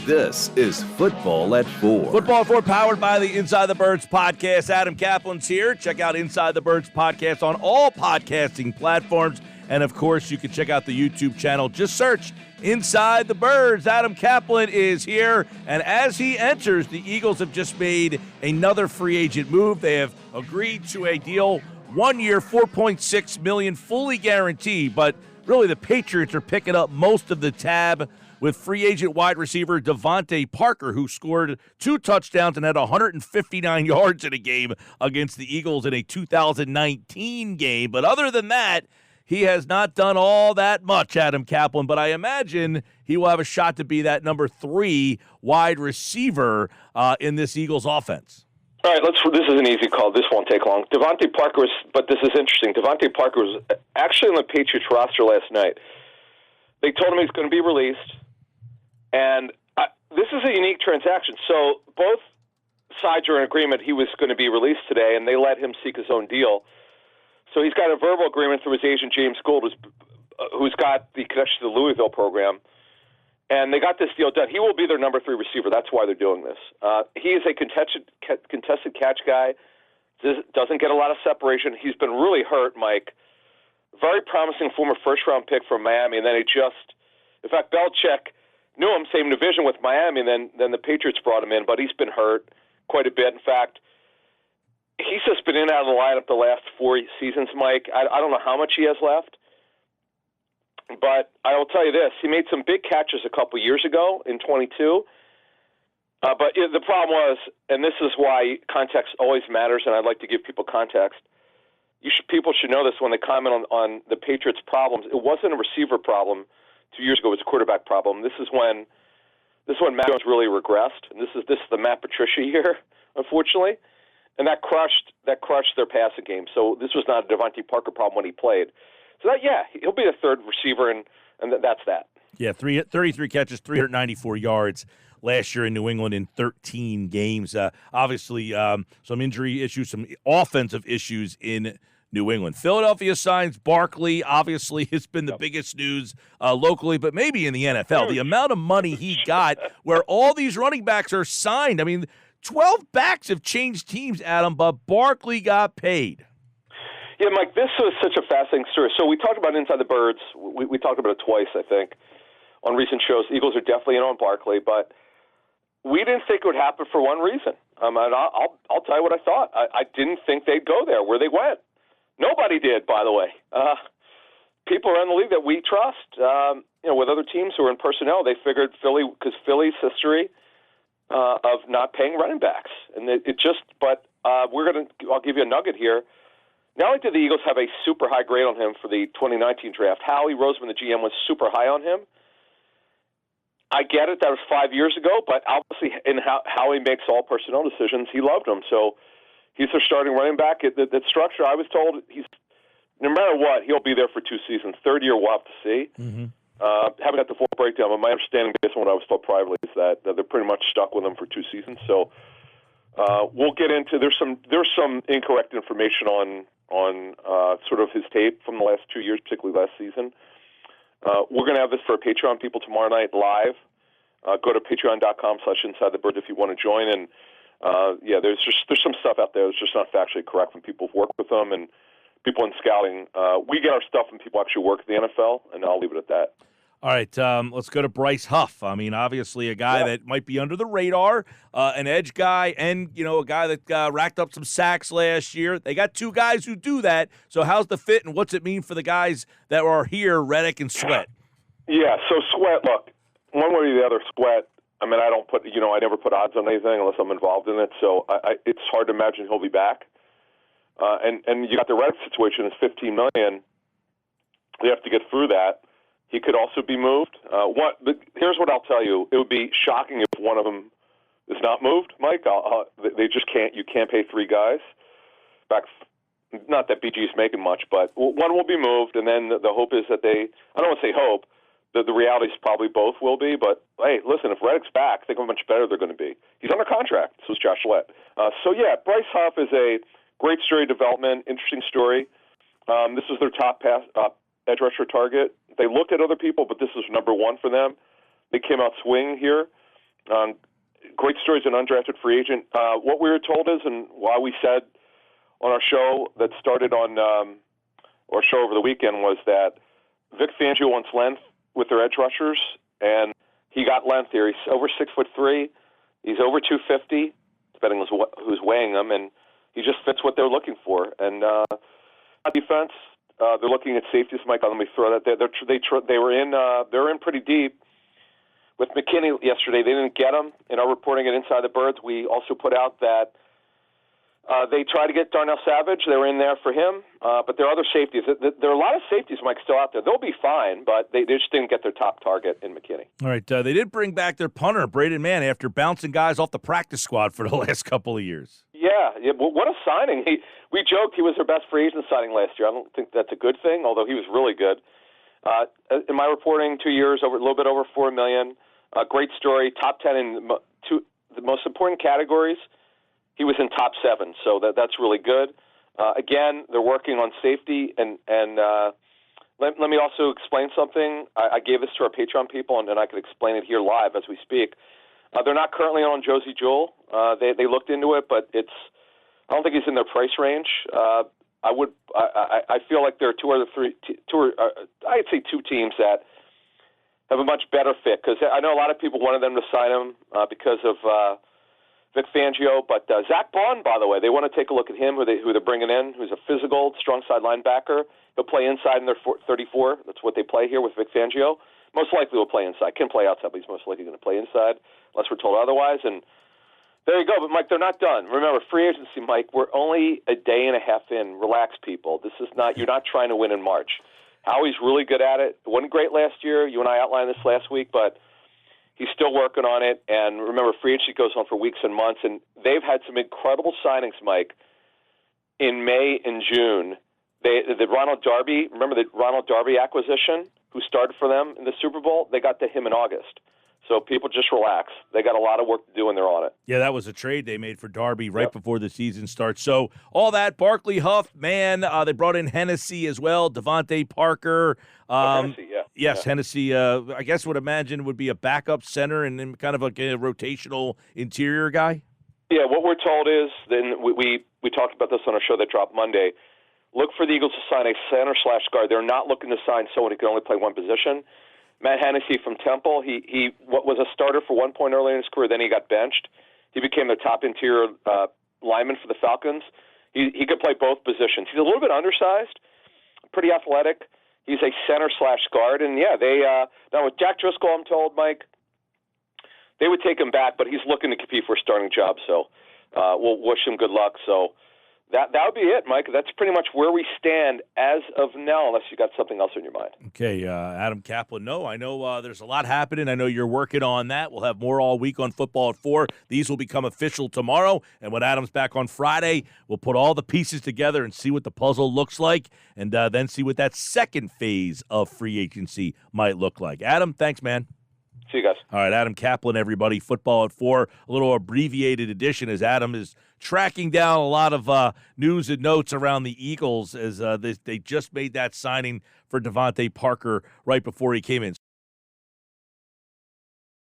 This is Football at 4. Football at 4 powered by the Inside the Birds podcast. Adam Caplan's here. Check out Inside the Birds podcast on all podcasting platforms. And, of course, you can check out the YouTube channel. Just search Inside the Birds. Adam Caplan is here. And as he enters, the Eagles have just made another free agent move. They have agreed to a deal, 1 year, $4.6 million, fully guaranteed. But really the Patriots are picking up most of the tab with free agent wide receiver Devonta Parker, who scored 2 touchdowns and had 159 yards in a game against the Eagles in a 2019 game. But other than that, he has not done all that much, Adam Caplan, but I imagine he will have a shot to be that number 3 wide receiver in this Eagles offense. All right, this is an easy call. This won't take long. Devonta Parker but this is interesting. Devonta Parker was actually on the Patriots roster last night. They told him he's going to be released. And this is a unique transaction. So both sides are in agreement he was going to be released today, and they let him seek his own deal. So he's got a verbal agreement through his agent, James Gould, who's got the connection to the Louisville program. And they got this deal done. He will be their number 3 receiver. That's why they're doing this. He is a contested catch guy, doesn't get a lot of separation. He's been really hurt, Mike. Very promising former first-round pick from Miami, and then in fact, Belichick knew him, same division with Miami, and then the Patriots brought him in, but he's been hurt quite a bit. In fact, he's just been in and out of the lineup the last 4 seasons, Mike. I don't know how much he has left, but I will tell you this. He made some big catches a couple years ago in 22, but the problem was, and this is why context always matters, and I'd like to give people context, people should know this when they comment on the Patriots' problems. It wasn't a receiver problem 2 years ago. It was a quarterback problem. This is when Matt Jones really regressed, and this is the Matt Patricia year, unfortunately, and that crushed their passing game. So this was not a Devonta Parker problem when he played. So he'll be a third receiver, and that's that. Yeah, 33 catches, 394 yards last year in New England in 13 games. Obviously, some injury issues, some offensive issues in New England. Philadelphia signs Barkley. Obviously, it's been the biggest news locally, but maybe in the NFL. The amount of money he got where all these running backs are signed. I mean, 12 backs have changed teams, Adam, but Barkley got paid. Yeah, Mike, this was such a fascinating story. So we talked about Inside the Birds. We talked about it twice, I think, on recent shows. The Eagles are definitely in on Barkley, but we didn't think it would happen for one reason. And I'll tell you what I thought. I didn't think they'd go there where they went. Nobody did, by the way. People around the league that we trust, with other teams who are in personnel, they figured because Philly's history of not paying running backs, and I'll give you a nugget here. Not only did the Eagles have a super high grade on him for the 2019 draft, Howie Roseman, the GM, was super high on him. I get it, that was 5 years ago, but obviously in how he makes all personnel decisions, he loved him. So he's their starting running back. That structure, I was told, no matter what, he'll be there for 2 seasons. Third year, we'll have to see. Mm-hmm. Haven't got the full breakdown, but my understanding, based on what I was told privately, is that they're pretty much stuck with him for 2 seasons. So we'll get into there's some incorrect information on sort of his tape from the last 2 years, particularly last season. We're going to have this for our Patreon people tomorrow night live. Go to patreon.com/InsideTheBird if you want to join. And there's some stuff out there that's just not factually correct from people who've worked with them and people in scouting. We get our stuff from people who actually work at the NFL, and I'll leave it at that. All right, let's go to Bryce Huff. I mean, obviously a guy that might be under the radar, an edge guy, and, a guy that racked up some sacks last year. They got 2 guys who do that. So how's the fit, and what's it mean for the guys that are here, Reddick and Sweat? Yeah, so Sweat, look, one way or the other, Sweat, I mean, I never put odds on anything unless I'm involved in it. So it's hard to imagine he'll be back. And you got the Reddick situation, it's $15 million. They have to get through that. He could also be moved. Here's what I'll tell you. It would be shocking if one of them is not moved, Mike. They just can't. You can't pay 3 guys. In fact, not that BG is making much, but one will be moved, and then the hope is that I don't want to say hope, the reality is probably both will be, but, hey, listen, if Reddick's back, think how much better they're going to be. He's under contract, so is Josh Lett. Bryce Huff is a great story development, interesting story. This is their top edge rusher target. They looked at other people, but this is number 1 for them. They came out swinging here. sure he's an undrafted free agent. What we were told is, and why we said on our show that started on our show over the weekend, was that Vic Fangio wants length with their edge rushers, and he got length here. He's over 6'3". He's over 250, depending on who's weighing him, and he just fits what they're looking for. And defense, they're looking at safeties. Mike, let me throw that there. They're in pretty deep. With McKinney yesterday, they didn't get him. In our reporting at Inside the Birds, we also put out that they tried to get Darnell Savage. They were in there for him, but there are other safeties. There are a lot of safeties, Mike, still out there. They'll be fine, but they just didn't get their top target in McKinney. All right, they did bring back their punter, Braden Mann, after bouncing guys off the practice squad for the last couple of years. Yeah, well, what a signing. We joked he was their best free agent signing last year. I don't think that's a good thing, although he was really good. In my reporting, 2 years, a little bit over $4 million. Great story, top 10 in the most important categories. He was in top 7, so that's really good. Again, they're working on safety, and let me also explain something. I gave this to our Patreon people, and I could explain it here live as we speak. They're not currently on Josie Jewell. They looked into it, but I don't think he's in their price range. I feel like there are I'd say two teams that have a much better fit, because I know a lot of people wanted them to sign him because of Vic Fangio, but Zach Bond, by the way, they want to take a look at him, who they're bringing in, who's a physical, strong side linebacker. He'll play inside in their 34. That's what they play here with Vic Fangio. Most likely will play inside. Can play outside, but he's most likely going to play inside, unless we're told otherwise. And there you go. But, Mike, they're not done. Remember, free agency, Mike, we're only a day and a half in. Relax, people. This is not – you're not trying to win in March. Howie's really good at it. It wasn't great last year. You and I outlined this last week, but he's still working on it. And remember, free agency goes on for weeks and months, and they've had some incredible signings, Mike, in May and June. The Ronald Darby, remember the Ronald Darby acquisition, who started for them in the Super Bowl? They got to him in August. So people just relax. They got a lot of work to do, and they're on it. Yeah, that was a trade they made for Darby right before the season starts. So all that, Barkley, Huff, Mann, they brought in Hennessy as well, Devonta Parker. Hennessy, yeah. Yes, yeah. Hennessy, I guess would imagine would be a backup center and kind of like a rotational interior guy. Yeah, what we're told is, then we talked about this on our show that dropped Monday, look for the Eagles to sign a center/guard. They're not looking to sign someone who can only play one position. Matt Hennessy from Temple, he was a starter for 1 point earlier in his career, then he got benched. He became the top interior lineman for the Falcons. He could play both positions. He's a little bit undersized, pretty athletic. He's a center/guard, and yeah, now with Jack Driscoll, I'm told, Mike, they would take him back, but he's looking to compete for a starting job, so we'll wish him good luck. So that would be it, Mike. That's pretty much where we stand as of now, unless you got something else in your mind. Okay, Adam Caplan. No, I know there's a lot happening. I know you're working on that. We'll have more all week on Football at 4. These will become official tomorrow, and when Adam's back on Friday, we'll put all the pieces together and see what the puzzle looks like, and then see what that second phase of free agency might look like. Adam, thanks, man. See you guys. All right, Adam Caplan, everybody. Football at 4, a little abbreviated edition as Adam is tracking down a lot of news and notes around the Eagles as they just made that signing for Devonta Parker right before he came in.